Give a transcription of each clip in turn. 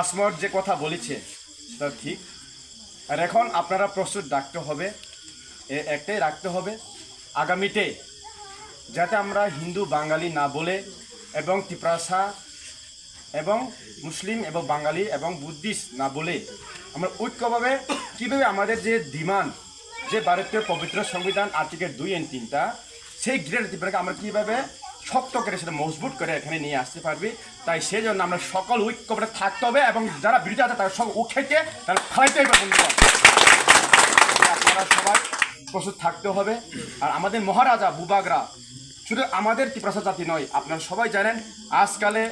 আসমর যে কথা বলেছে সেটা ঠিক। আর এখন আপনারা প্রস্তুত রাখতে হবে, একটাই রাখতে হবে, আগামীতে যাতে আমরা হিন্দু বাঙালি না বলে এবং ত্রিপ্রাসা এবং মুসলিম এবং বাঙালি এবং বুদ্ধিস্ট না বলে আমরা ঐক্যভাবে কীভাবে আমাদের যে ডিমান্ড, যে ভারতীয় পবিত্র সংবিধান আর্টিকেল 2 এবং 3টা, সেই গ্রেড আমরা কীভাবে শক্ত করে সেটা মজবুত করে এখানে নিয়ে আসতে পারবি। তাই সেই জন্য আমরা সকল ঐক্যভাবে থাকতে হবে এবং যারা বিরোধী আছে তারা সব উঠেকে তারা ফালাইতে হবে। আপনারা সবাই প্রস্তুত থাকতে হবে। আর আমাদের মহারাজা বুবাগরা শুধু আমাদের ত্রিপ্রাসা জাতি নয়, আপনারা সবাই জানেন আজকালে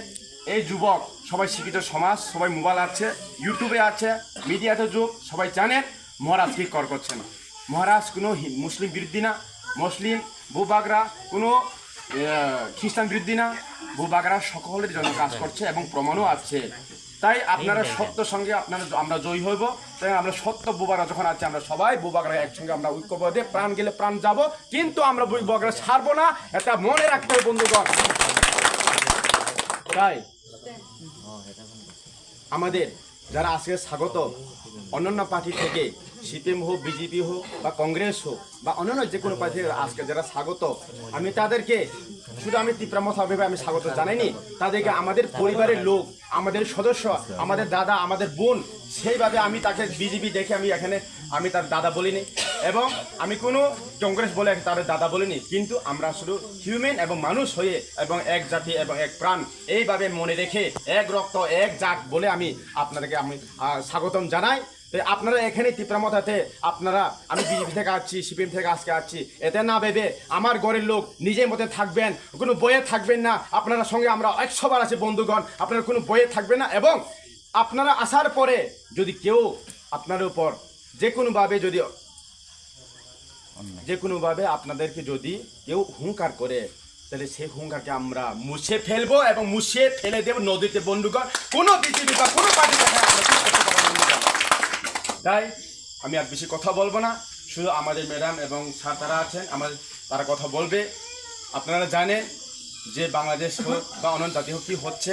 এই যুবক সবাই শিক্ষিত সমাজ, সবাই মোবাইল আছে, ইউটিউবে আছে, মিডিয়াতে যুগ, সবাই জানেন মহারাজ কী করছেন। মহারাজ কোনো মুসলিম বিরোধী না, মুসলিম বুবাগরা কোনো খ্রিস্টান বিরোধী না, বুবাগরা সকলের জন্য কাজ করছে এবং প্রমাণও আছে। তাই আপনারা সত্য সঙ্গে আমরা জয়ী হইব। তাই আমরা সত্য বুবাগরা যখন আছে আমরা সবাই বুবাগরা একসঙ্গে আমরা ঐক্যবদ্ধে প্রাণ গেলে প্রাণ যাব, কিন্তু আমরা বুবাগরা ছাড়বো না, এটা মনে রাখতে হবে বন্ধুগণ। তাই আমাদের যারা আজকে স্বাগত অন্যান্য পার্টি থেকে, সিপিএম হোক, বিজেপি হোক বা কংগ্রেস হোক বা অন্যান্য যে কোনো পার্টি আজকে যারা স্বাগত, আমি তাদেরকে শুধু আমি তীব্রমতভাবে আমি স্বাগত জানাইনি, তাদেরকে আমাদের পরিবারের লোক, আমাদের সদস্য, আমাদের দাদা, আমাদের বোন, সেইভাবে আমি তাকে বিজেপি দেখে আমি তার দাদা বলিনি এবং আমি কোনো কংগ্রেস বলে তাদের দাদা বলিনি, কিন্তু আমরা শুধু হিউম্যান এবং মানুষ হয়ে এবং এক জাতি এবং এক প্রাণ এইভাবে মনে রেখে এক রক্ত এক জাত বলে আমি আপনাদেরকে স্বাগতম জানাই। তাই আপনারা এখানে তীব্রমতাতে আপনারা, আমি বিজেপি থেকে আসছি, সিপিএম থেকে আজকে আসছি, এতে না ভেবে আমার ঘরের লোক নিজের মতে থাকবেন, কোনো বইয়ে থাকবেন না। আপনারা সঙ্গে আমরা 100 বার আছি বন্ধুগণ, আপনারা কোনো বইয়ে থাকবেন না। এবং আপনারা আসার পরে যদি কেউ আপনার উপর যে কোনোভাবে আপনাদেরকে যদি কেউ হুঙ্কার করে, তাহলে সেই হুঙ্কারকে আমরা মুছে ফেলবো এবং মুছে ফেলে দেবো নদীতে বন্ধুগণ। কোনো বিজেপি বা কোনো পার্টি তাই আমি আর বেশি কথা বলবো না, শুধু আমাদের ম্যাডাম এবং স্যার তারা আছেন, তারা কথা বলবে। আপনারা জানেন যে বাংলাদেশ হোক বা অন্য জাতি হোক কী হচ্ছে,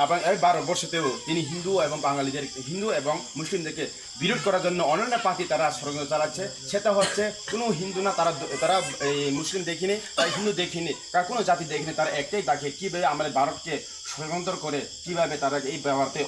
এবং এই ভারতবর্ষতেও তিনি হিন্দু এবং বাঙালিদের, হিন্দু এবং মুসলিমদেরকে বিরোধ করার জন্য অন্যান্য পার্টি তারা ষড়যন্ত্র চালাচ্ছে। সেটা হচ্ছে কোনো হিন্দু না, তারা এই মুসলিম দেখিনি, তারা হিন্দু দেখিনি, তারা কোনো জাতি দেখিনি, তারা একটাই দেখে কীভাবে আমাদের ভারতকে ষড়যন্ত্র করে কীভাবে তারা এই ভারতে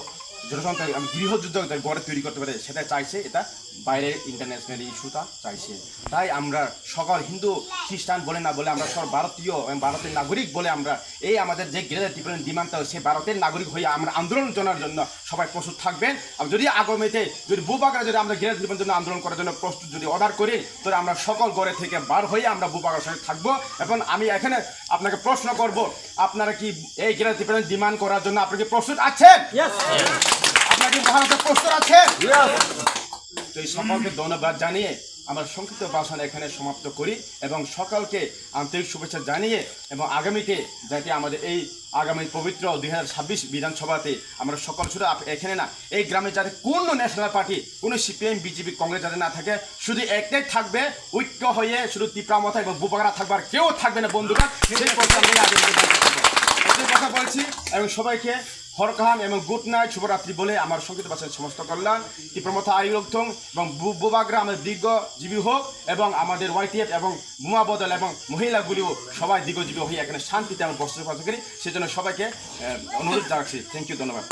গৃহযুদ্ধ গড়ে তৈরি করতে পারে, সেটা চাইছে। এটা বাইরের ইন্টারন্যাশনাল ইস্যুটা চাইছে। তাই আমরা সকল হিন্দু খ্রিস্টান বলে না বলে আমরা সব ভারতীয় এবং ভারতের নাগরিক বলে আমরা এই আমাদের যে গ্রেড ডিমান্ডটা, সেই ভারতের নাগরিক হয়ে আমরা আন্দোলন জানার জন্য সবাই প্রস্তুত থাকবেন। যদি আগামীতে যদি বুবাগরা যদি আমরা গ্রেড ডিমান্ডের জন্য আন্দোলন করার জন্য প্রস্তুত যদি অর্ডার করি, তাহলে আমরা সকল ঘরে থেকে বার হয়ে আমরা বুবাগরার সঙ্গে থাকবো। এবং আমি এখানে আপনাকে প্রশ্ন করব, আপনারা কি এই গ্রেড ডিমান্ড করার জন্য আপনারা কি প্রস্তুত আছেন? আপনারা কি মহারাজা প্রস্তুত আছেন? তো এই সকলকে ধন্যবাদ জানিয়ে আমরা সংক্ষিপ্ত ভাষণ এখানে সমাপ্ত করি এবং সকলকে আন্তরিক শুভেচ্ছা জানিয়ে এবং আগামীতে যাতে আমাদের এই আগামী পবিত্র 2026 বিধানসভাতে আমরা সকল শুধু এখানে না, এই গ্রামে যাতে কোনো ন্যাশনাল পার্টি, কোনো সিপিএম বিজেপি কংগ্রেস যাতে না থাকে, শুধু একটাই থাকবে, ঐক্য হয়ে শুধু তীব্রমতা এবং বুবাগরা থাকবে, আর কেউ থাকবে না বন্ধুগণ। সেই কথা বলছি এবং সবাইকে হরকাহাম এবং গুড নাইট, শুভরাত্রি বলে আমার সংক্ষিপ্ত ভাষায় সমস্ত কল্যাণ তীব্রমতা আয়োগথং এবং বুবাগরা আমাদের দীর্ঘজীবী হোক এবং আমাদের YTF এবং বোমা বদল এবং মহিলাগুলিও সবাই দীর্ঘজীবী হয়ে এখানে শান্তিতে আমরা বসবাস করি। সেজন্য সবাইকে অনুরোধ জানাচ্ছি। থ্যাংক ইউ, ধন্যবাদ।